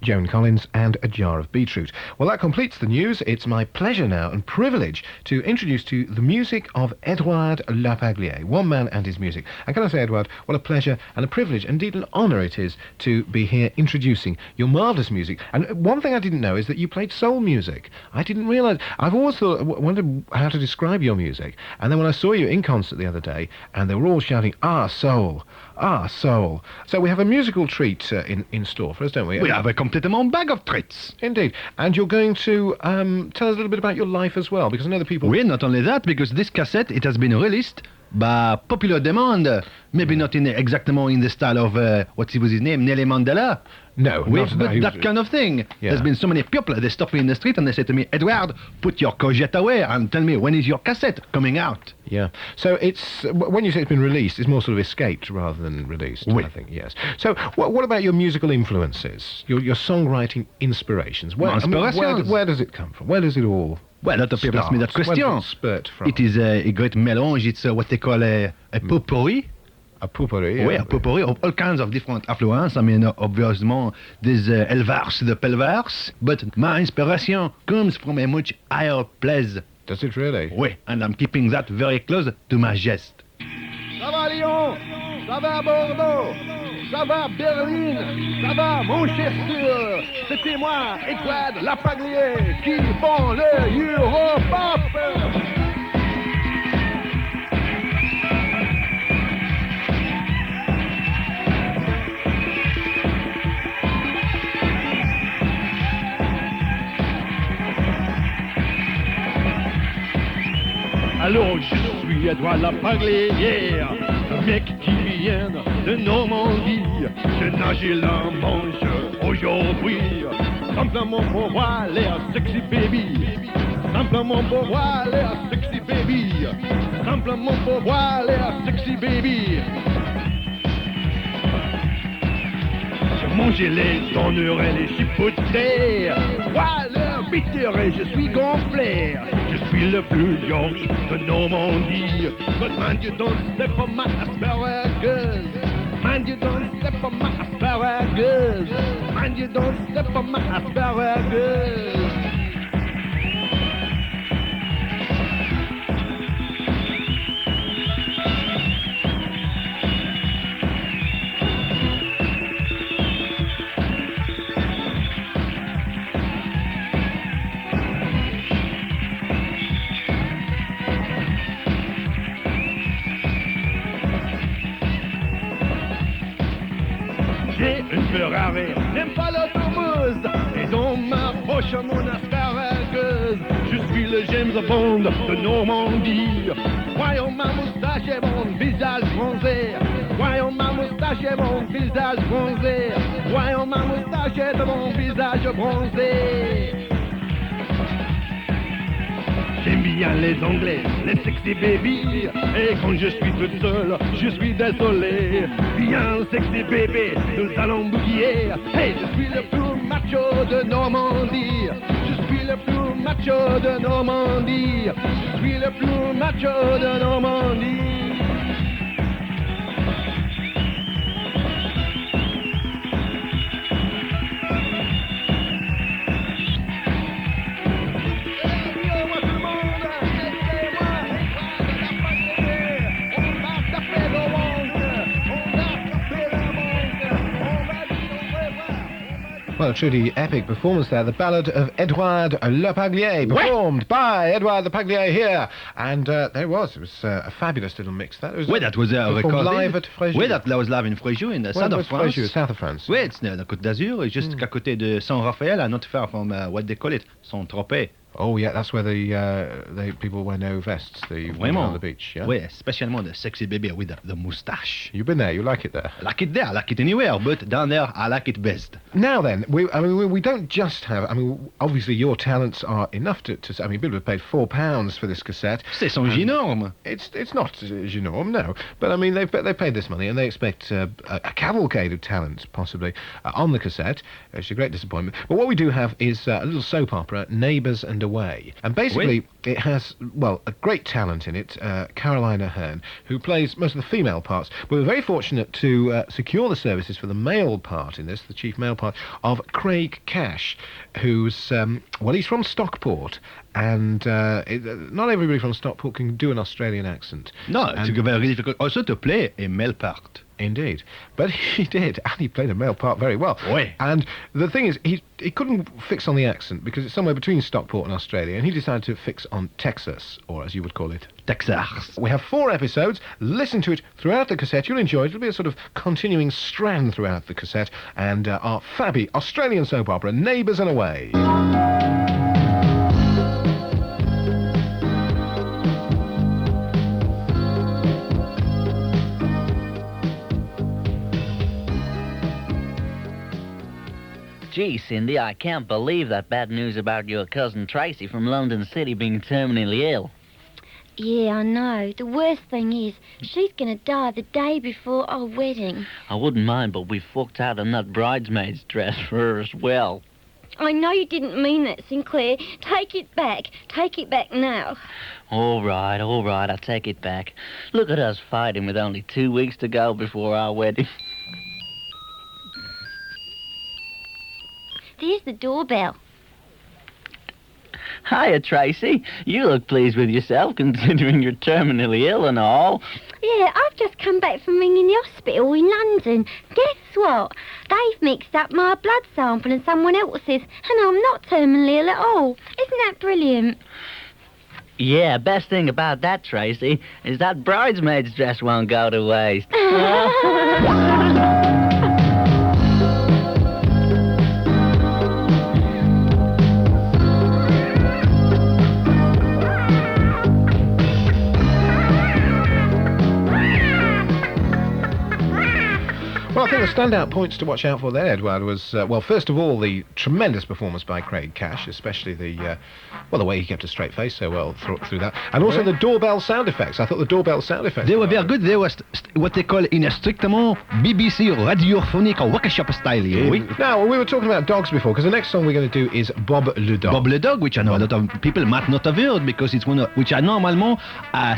Joan Collins and A Jar of Beetroot. Well, that completes the news. It's my pleasure now and privilege to introduce to you the music of Edouarde Lapaglier, one man and his music. And can I say, Edouarde, what a pleasure and a privilege, indeed an honour it is to be here introducing your marvellous music. And one thing I didn't know is that you played soul music. I didn't realise. I've always wondered how to describe your music. And then when I saw you in concert the other day, and they were all shouting, "Ah, soul! Ah, soul!" So we have a musical treat in store for us, don't we? We have a complètement bag of treats. Indeed. And you're going to tell us a little bit about your life as well, because I know the people... Oui, not only that, because this cassette, it has been released by popular demand. Maybe not exactly in the style of, what was his name, Nelly Mandela. No, but that kind of thing. Yeah. There's been so many people, they stop me in the street and they say to me, "Edouarde, put your courgette away and tell me when is your cassette coming out?" Yeah. So it's, when you say it's been released, it's more sort of escaped rather than released, Oui. I think, yes. So what about your musical influences, your songwriting inspirations? Where does it come from? Where does it all... Well, a lot of people ask me that Where question. does it spurt from? It is a great mélange. It's what they call a potpourri. A potpourri. Oui, a potpourri of all kinds of different affluence. I mean, obviously, there's Elvars, the Pelvars, but my inspiration comes from a much higher place. Does it really? Oui, and I'm keeping that very close to my geste. Ça va Lyon, ça va Bordeaux, ça va Berlin, ça va Manchester. C'était moi, Edouarde Lapaglier, qui font le Europop. Alors je suis Edouarde Lapaglier, le mec qui vient de Normandie. Je nage la Manche aujourd'hui, simplement pour voir l'air sexy baby. Simplement pour voir l'air sexy baby. Simplement pour voir l'air sexy baby. Je mangeais les tonnures et les chipotés. Voilà, bitter et je suis gonflé. Je suis le plus York de Normandie. But man, you don't step on my asparagus. Man, you don't step on my asparagus. Man, you don't step on my asparagus. J'ai une Ferrari, n'aime pas l'autobus. Et dans ma poche mon asparagus. Je suis le James Bond de Normandie. Voyons ma moustache et mon visage bronzé. Voyons ma moustache et mon visage bronzé. Voyons ma moustache et mon visage bronzé. J'aime bien les Anglais, les sexy baby. Et quand je suis toute seule, je suis désolé. Viens sexy bébé, nous allons bouiller. Hey, je suis le plus macho de Normandie. Je suis le plus macho de Normandie. Je suis le plus macho de Normandie. Well, a truly epic performance there. The Ballad of Edouarde Lapaglier, performed by Edouarde Lapaglier here. And there it was. It was a fabulous little mix. That was that was recorded live at Fréjus. Oui, that was live in Fréjus, in the south of France. Fréjus, south of France. Oui, it's the Côte d'Azur, just à côté de Saint-Raphaël, not far from what they call it, Saint-Tropez. Oh yeah, that's where the people wear no vests. The women on the beach. Yeah. Oui, especially the sexy baby with the moustache. You've been there. You like it there. I like it there. I like it anywhere, but down there I like it best. Now then, we don't just have. I mean, obviously your talents are enough to. I mean, people have paid £4 for this cassette. C'est son ginorme. It's not ginorme, no. But I mean, they paid this money and they expect a cavalcade of talents possibly on the cassette. It's a great disappointment. But what we do have is a little soap opera, Neighbours and and Away. And basically, it has, well, a great talent in it, Carolina Hearn, who plays most of the female parts. We were very fortunate to secure the services for the male part in this, the chief male part, of Craig Cash, who's, well, he's from Stockport, and not everybody from Stockport can do an Australian accent. No, it's very difficult also to play a male part. Indeed. But he did, and he played a male part very well. Oui. And the thing is, he couldn't fix on the accent, because it's somewhere between Stockport and Australia, and he decided to fix on Texas, or as you would call it, Texas. We have 4 episodes. Listen to it throughout the cassette. You'll enjoy it. It'll be a sort of continuing strand throughout the cassette, and our fabby Australian soap opera, Neighbours and Away. Gee, Cindy, I can't believe that bad news about your cousin Tracy from London City being terminally ill. Yeah, I know. The worst thing is, she's going to die the day before our wedding. I wouldn't mind, but we forked out on that bridesmaid's dress for her as well. I know you didn't mean that, Sinclair. Take it back. Take it back now. All right, I'll take it back. Look at us fighting with only 2 weeks to go before our wedding. There's the doorbell. Hiya, Tracy. You look pleased with yourself, considering you're terminally ill and all. Yeah, I've just come back from ringing the hospital in London. Guess what? They've mixed up my blood sample and someone else's, and I'm not terminally ill at all. Isn't that brilliant? Yeah, best thing about that, Tracy, is that bridesmaid's dress won't go to waste. Well, I think the standout points to watch out for there, Edouarde, was, well, first of all, the tremendous performance by Craig Cash, especially the way he kept a straight face so well through that, and also the doorbell sound effects. I thought the doorbell sound effects... They were very good. They were what they call in a strictement BBC radiophonic or workshop style. Oui. Now, we were talking about dogs before, because the next song we're going to do is Bob le Dog. Bob le Dog, which I know a lot of people might not have heard, because it's one of, which I normalement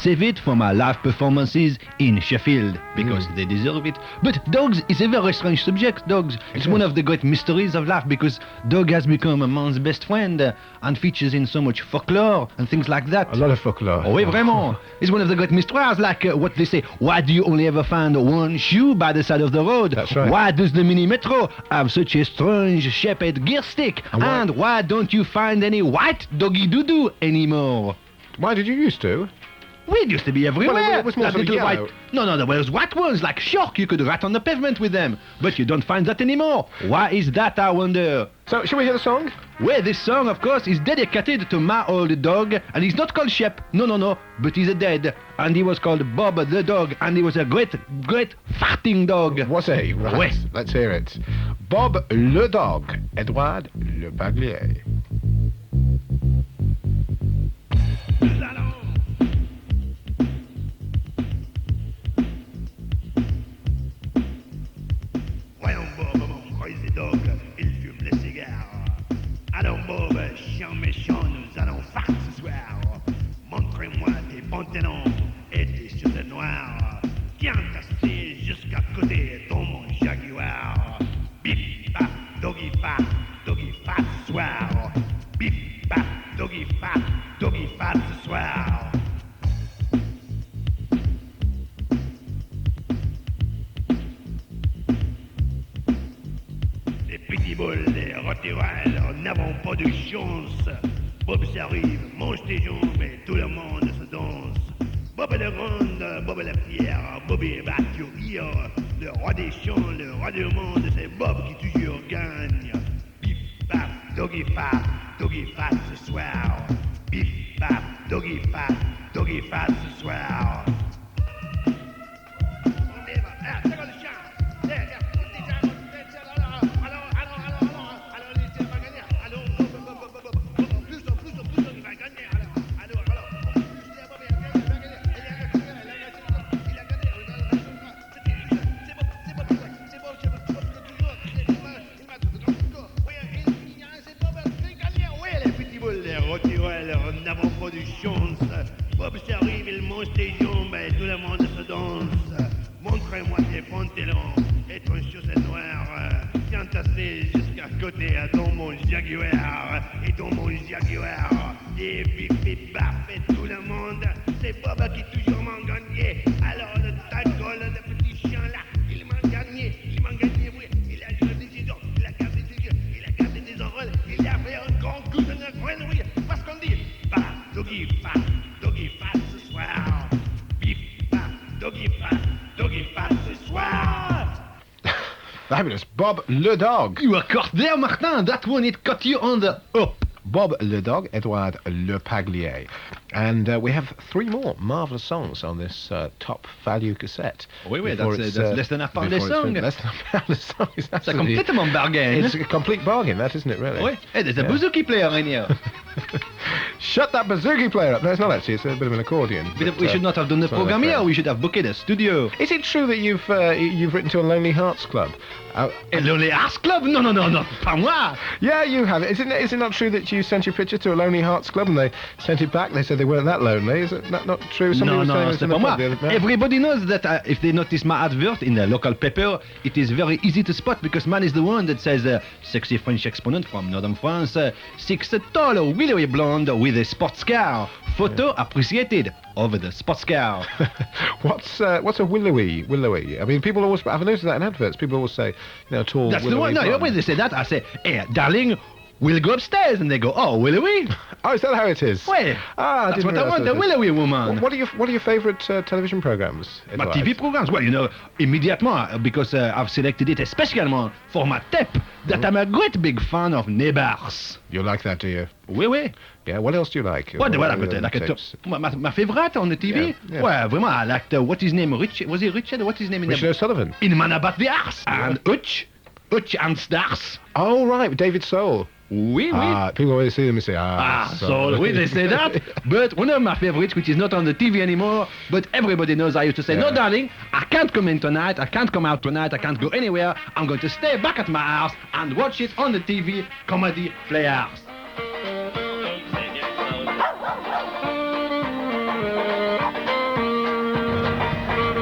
save it for my live performances in Sheffield, because they deserve it. But dogs is a very strange subject, dogs. It's one of the great mysteries of life, because dog has become a man's best friend and features in so much folklore and things like that. A lot of folklore. Oh, oui, vraiment. It's one of the great mysteries, like what they say, why do you only ever find one shoe by the side of the road? That's right. Why does the mini metro have such a strange shaped gear stick? And why don't you find any white doggy doo-doo anymore? Why did you used to? We used to be everywhere. Well, it was more That sort of little yellow. white... No, there was white ones, like shark. You could rat on the pavement with them. But you don't find that anymore. Why is that, I wonder? So, shall we hear the song? Well, this song, of course, is dedicated to my old dog, and he's not called Shep, no, but he's dead, and he was called Bob the Dog, and he was a great farting dog. Was he? Right. Oui. Let's hear it. Bob le Dog, Edouarde le Baglier. Voyons Bob, mon crazy dog, il fume les cigares. Allons Bob, chien méchant, nous allons farce ce soir. Montrez-moi tes pantalons et tes chaussettes noires. Tiens, t'assis jusqu'à côté dans mon jaguar. Bip, bap, doggy fat ce soir. Bip, bap, doggy fat ce soir. Les pitbulls, les rottweilers, n'avons pas de chance. Bob s'arrive, mange tes jambes et tout le monde se danse. Bob est le ronde, Bob est la fière, Bob est batturie. Le roi des champs, le roi du monde, c'est Bob qui toujours gagne. Bip, bap, doggy fat ce soir. Bip, bap, doggy fat ce soir. Les n'avons pas de chance. Bob s'arrive, il mange tes jambes, et tout le monde se danse. Montre-moi tes pantalons et ton chaussette noire. Tiens t'assis jusqu'à côté dans mon Jaguar. Et dans mon Jaguar, et bip bip bap et tout le monde. C'est Bob qui toujours m'a gagné. Alors le tango, le petit chien là, il m'a gagné, oui. Il a joué des ciseaux, il a gardé des yeux, il a gardé des oreilles, il a fait un grand coup de neuf oui. Parce qu'on dit, bah, doggy fat ce soir. Bip bap, doggy fat ce soir. Fabulous. Bob le dog. You are caught there, Martin. That one, it caught you on the... Oh. Bob le dog, Edouarde Le Paglier. And we have 3 more marvellous songs on this top value cassette. Oui, Before that's it's, less than a pound a before it's song. been- Less than a pound a song. It's C'est un absolutely- complètement bargain. It's a complete bargain, that, isn't it, really? Oui. Hey, there's a Yeah. bouzouki player in here. Shut that bouzouki player up. No, it's not actually. It's a bit of an accordion. We should not have done the it's one of program their here. friends. We should have booked a studio. Is it true that you've written to a Lonely Hearts Club? A Lonely Hearts Club? No, pas moi. Yeah, you have it. Is it not true that you sent your picture to a Lonely Hearts Club and they sent it back? They said they weren't that lonely. Is it not true? Somebody was saying this c'est in the pas pub moi. the other day. Everybody knows that if they notice my advert in the local paper, it is very easy to spot because man is the one that says sexy French exponent from northern France, 6 tall, willowy blonde with a sports car. Photo appreciated over the sports car. What's a willowy? I mean, people always. I've noticed that in adverts. People always say, tall. That's the willowy one. No, blonde. when they say that, I say, hey, darling, we'll go upstairs. And they go, oh, willowy? Oh, is that how it is? Well, I that's didn't what I realise want, that a was it. willowy woman. What are your favourite television programs? My Edouard? TV programs, well, immediately, because I've selected it especially for my tape, that I'm a great big fan of Neighbours. You like that, do you? Oui. Yeah. What else do you like? What What I've are got the like a top, tips? my favorite on the TV? Yeah. Well, vraiment, I liked, what's his name? Richard? Was he Richard? What's his name in Richard O'Sullivan. In Man About the Arse. And Hutch and Stars. Oh right, with David Soul. Oui. People always see them and say, So oui, they say that. But one of my favorites, which is not on the TV anymore, but everybody knows I used to say, no, darling, I can't come in tonight, I can't come out tonight, I can't go anywhere. I'm going to stay back at my house and watch it on the TV, Comedy Playhouse.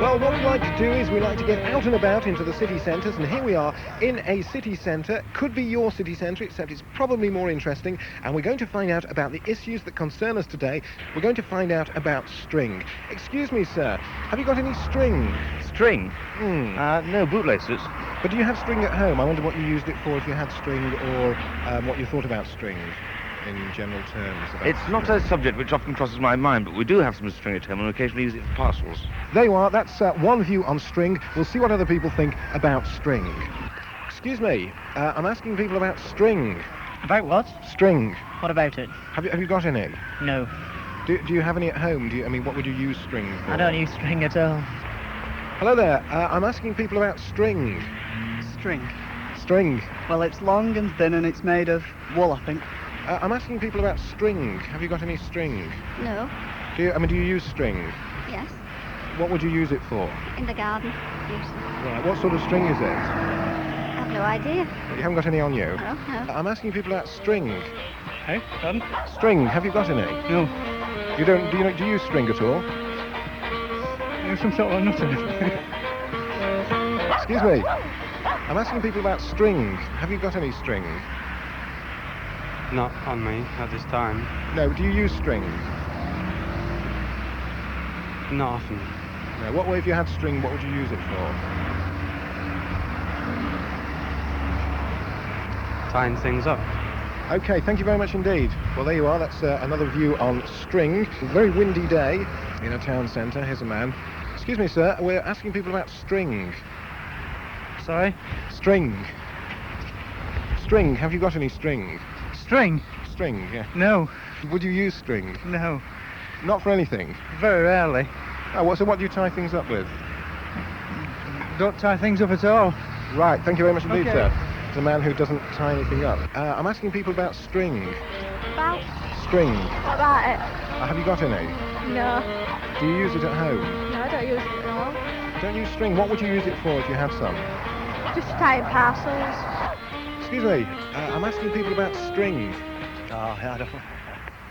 Well, what we like to do is we like to get out and about into the city centres, and here we are in a city centre. Could be your city centre, except it's probably more interesting, and we're going to find out about the issues that concern us today. We're going to find out about string. Excuse me, sir, have you got any string? String? Hmm. No bootlaces. But do you have string at home? I wonder what you used it for, if you had string, or what you thought about string in general terms. About It's not string. a subject which often crosses my mind, but we do have some string at home and occasionally use it for parcels. There you are, that's one view on string. We'll see what other people think about string. Excuse me, I'm asking people about string. About what? String. What about it? Have you got any? No, Do you have any at home? What would you use string for? I don't use string at all. Hello there, I'm asking people about string. String? String. Well, it's long and thin and it's made of wool, I think. I'm asking people about string. Have you got any string? No. Do you use string? Yes. What would you use it for? In the garden. Usually. Right, what sort of string is it? I've no idea. You haven't got any on you? No. I'm asking people about string. Hey, pardon? String, have you got any? No. You don't, do you use string at all? There's some sort of nut in it. Excuse me. I'm asking people about string. Have you got any string? Not on me at this time. No, do you use string? Not often. No, what way if you had string, what would you use it for? Tying things up. Okay, thank you very much indeed. Well, there you are. That's another view on string. Very windy day in a town centre. Here's a man. Excuse me, sir. We're asking people about string. Sorry? String. String. Have you got any string? String? String, yeah. No. Would you use string? No. Not for anything? Very rarely. Oh, so what do you tie things up with? Don't tie things up at all. Right, thank you very much indeed, Okay. sir. It's a man who doesn't tie anything up. I'm asking people about string. About? String. What about it? Have you got any? No. Do you use it at home? No, I don't use it at all. Don't use string. What would you use it for if you had some? Just tying parcels. Excuse me, I'm asking people about string. Oh, I don't.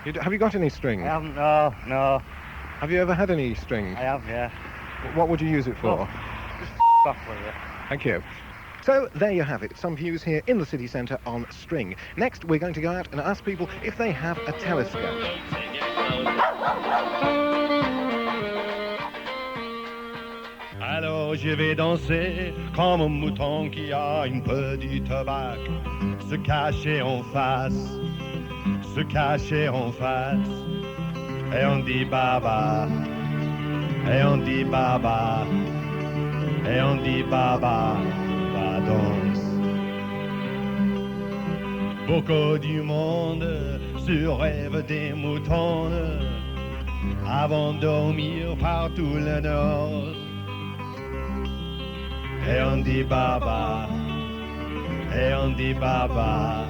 Have you got any string? I haven't, no. Have you ever had any string? I have, yeah. What would you use it for? Just off with it. Thank you. So there you have it, some views here in the city centre on string. Next, we're going to go out and ask people if they have a telescope. Alors je vais danser comme un mouton qui a une petite bac. Se cacher en face, se cacher en face. Et on dit baba, et on dit baba, et on dit baba, va danse. Beaucoup du monde se rêve des moutons avant de dormir par tout le nord. Et on dit baba, et on dit baba,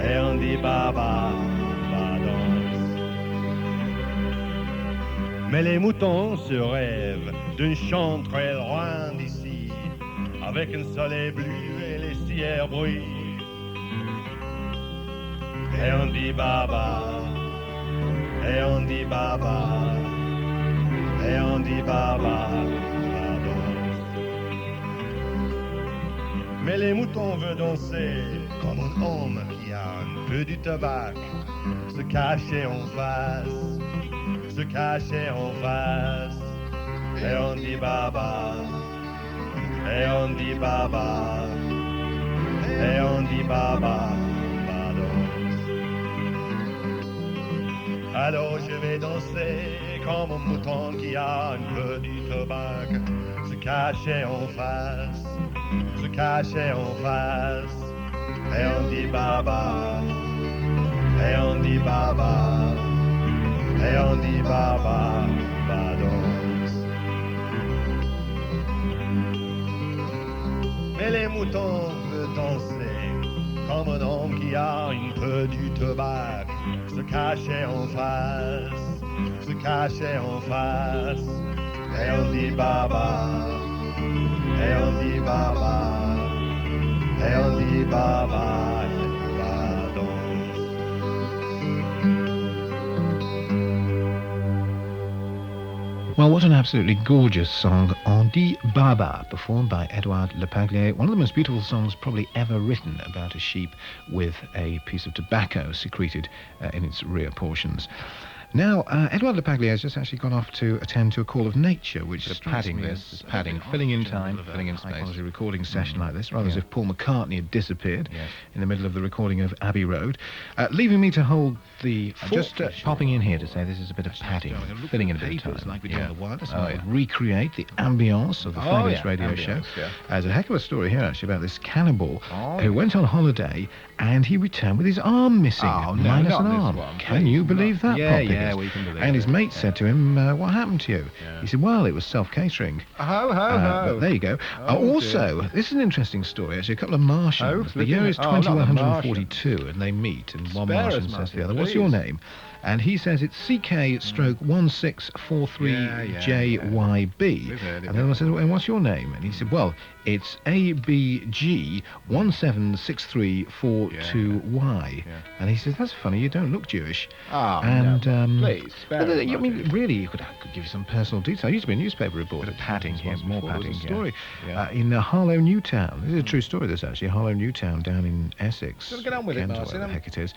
et on dit baba, va danse. Mais les moutons se rêvent d'un champ très loin d'ici, avec un soleil bleu et les ciels brillent. Et on dit baba, et on dit baba, et on dit baba, va danse. Mais les moutons veulent danser comme un homme qui a un peu du tabac, se cacher en face, se cacher en face. Et on dit baba, et on dit baba, et on dit baba, va danse. Alors je vais danser comme un mouton qui a un peu du tabac, se cacher en face, se cacher en face. Et on dit baba, et on dit baba, et on dit baba, va danse. Mais les moutons veulent danser comme un homme qui a un peu du tabac, se cacher en face, se cacher en face. Et on dit baba, et on dit baba, et on dit baba, va danse. Well, what an absolutely gorgeous song, On Dit Baa Baa, performed by Edouarde Lepaglier, one of the most beautiful songs probably ever written about a sheep with a piece of tobacco secreted in its rear portions. Now, Edouarde Lepaglier has just actually gone off to attend to a call of nature, which is padding this, padding, filling in time, filling in space. High-quality recording session like this, rather as if Paul McCartney had disappeared in the middle of the recording of Abbey Road, leaving me to hold the just popping in here to say this is a bit of padding, filling in a bit of time. Like we did on the wireless, recreate the ambience of the fabulous radio show. There's a heck of a story here actually about this cannibal who went on holiday and he returned with his arm missing, minus an arm. Can you believe that? Yeah, we can believe and his it. mate said to him, what happened to you? He said, well, it was self-catering. But there you go. Also, this is an interesting story, actually. A couple of Martians. The year is 2142, and they meet, and one Martian says to the other, what's your name? And he says it's CK/1643JYB. And the other one says, well, and what's your name? And he said, well, it's ABG176342Y. And he says, that's funny, you don't look Jewish. Please, spare well, us, I mean, really, you could give you some personal detail. I used to be a newspaper reporter. padding here, more padding here. Story in Harlow Newtown. This is a true story, this actually. Harlow Newtown down in Essex. Get on with it, Kent, or Martin. whatever the heck it is.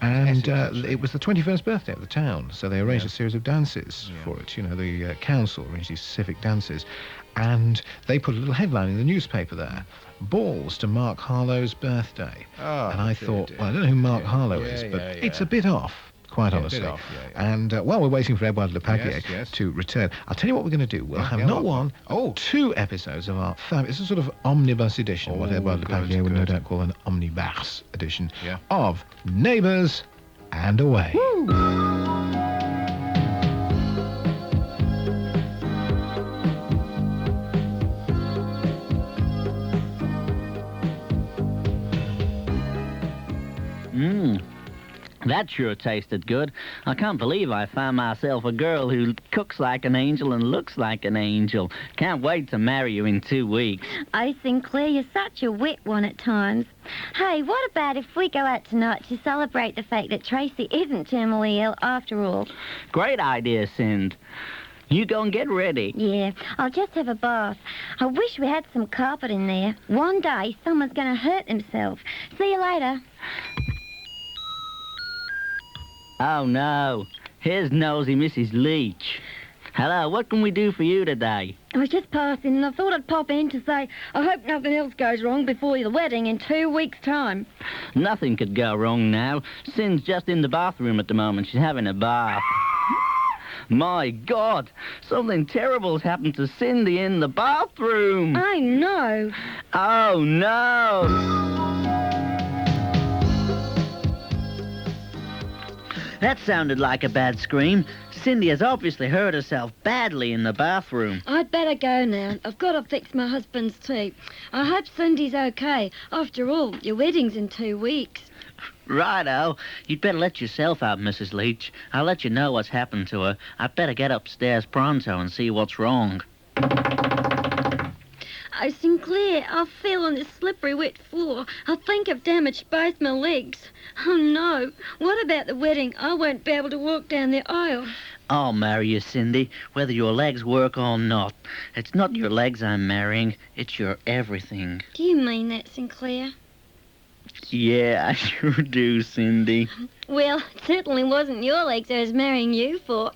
And it was the 21st birthday of the town, so they arranged a series of dances for it. You know, the council arranged these civic dances, and they put a little headline in the newspaper there: balls to Mark Harlow's birthday. And I thought, well, I don't know who Mark Harlow is, but it's a bit off. Quite honestly. And while we're waiting for Edouarde Lepaglier to return, I'll tell you what we're going to do. We'll have not one, two episodes of our it's a sort of omnibus edition, what Edouarde Lepaglier would no doubt call an omnibus edition of Neighbours and Away. That sure tasted good. I can't believe I found myself a girl who cooks like an angel and looks like an angel. Can't wait to marry you in 2 weeks. Oh, Sinclair, you're such a wet one at times. Hey, what about if we go out tonight to celebrate the fact that Tracy isn't terminally ill after all? Great idea, Sind. You go and get ready. Yeah, I'll just have a bath. I wish we had some carpet in there. One day, someone's going to hurt himself. See you later. Oh, no. Here's nosy Mrs. Leach. Hello, what can we do for you today? I was just passing and I thought I'd pop in to say I hope nothing else goes wrong before the wedding in 2 weeks' time. Nothing could go wrong now. Cindy's just in the bathroom at the moment. She's having a bath. My God, something terrible's happened to Cindy in the bathroom. I know. Oh, no. That sounded like a bad scream. Cindy has obviously hurt herself badly in the bathroom. I'd better go now. I've got to fix my husband's tea. I hope Cindy's okay. After all, your wedding's in 2 weeks. Righto. You'd better let yourself out, Mrs. Leach. I'll let you know what's happened to her. I'd better get upstairs pronto and see what's wrong. Oh, Sinclair, I fell on this slippery wet floor. I think I've damaged both my legs. Oh, no. What about the wedding? I won't be able to walk down the aisle. I'll marry you, Cindy, whether your legs work or not. It's not your legs I'm marrying. It's your everything. Do you mean that, Sinclair? Yeah, I sure do, Cindy. Well, it certainly wasn't your legs I was marrying you for.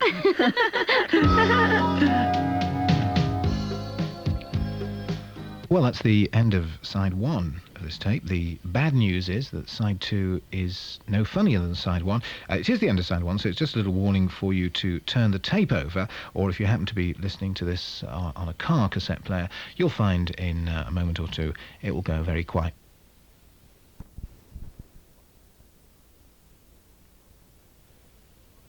Well, that's the end of side 1 of this tape. The bad news is that side 2 is no funnier than side 1. It is the end of side 1, so it's just a little warning for you to turn the tape over, or if you happen to be listening to this on a car cassette player, you'll find in a moment or two it will go very quiet.